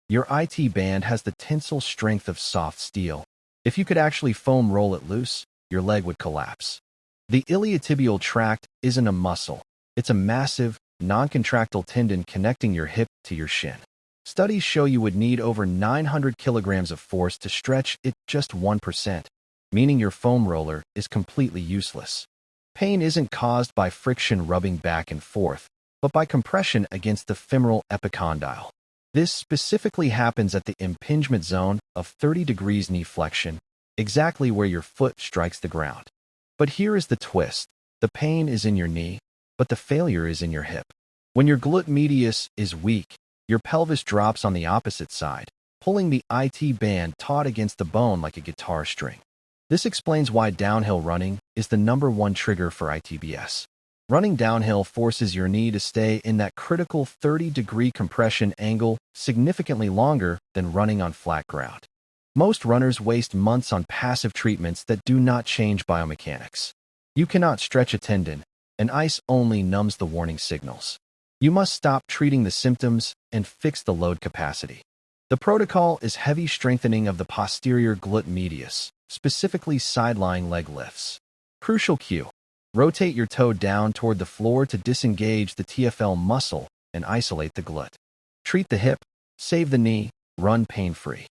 Your IT band has the tensile strength of soft steel. If you could actually foam roll it loose, your leg would collapse. The iliotibial tract isn't a muscle. It's a massive, non-contractile tendon connecting your hip to your shin. Studies show you would need over 900 kilograms of force to stretch it just 1%, meaning your foam roller is completely useless. Pain isn't caused by friction rubbing back and forth, but by compression against the femoral epicondyle. This specifically happens at the impingement zone of 30 degrees knee flexion, exactly where your foot strikes the ground. But here is the twist. The pain is in your knee, but the failure is in your hip. When your glute medius is weak, your pelvis drops on the opposite side, pulling the IT band taut against the bone like a guitar string. This explains why downhill running is the #1 trigger for ITBS. Running downhill forces your knee to stay in that critical 30-degree compression angle significantly longer than running on flat ground. Most runners waste months on passive treatments that do not change biomechanics. You cannot stretch a tendon, and ice only numbs the warning signals. You must stop treating the symptoms and fix the load capacity. The protocol is heavy strengthening of the posterior glute medius, specifically side-lying leg lifts. Crucial cue: rotate your toe down toward the floor to disengage the TFL muscle and isolate the glute. Treat the hip, save the knee, run pain-free.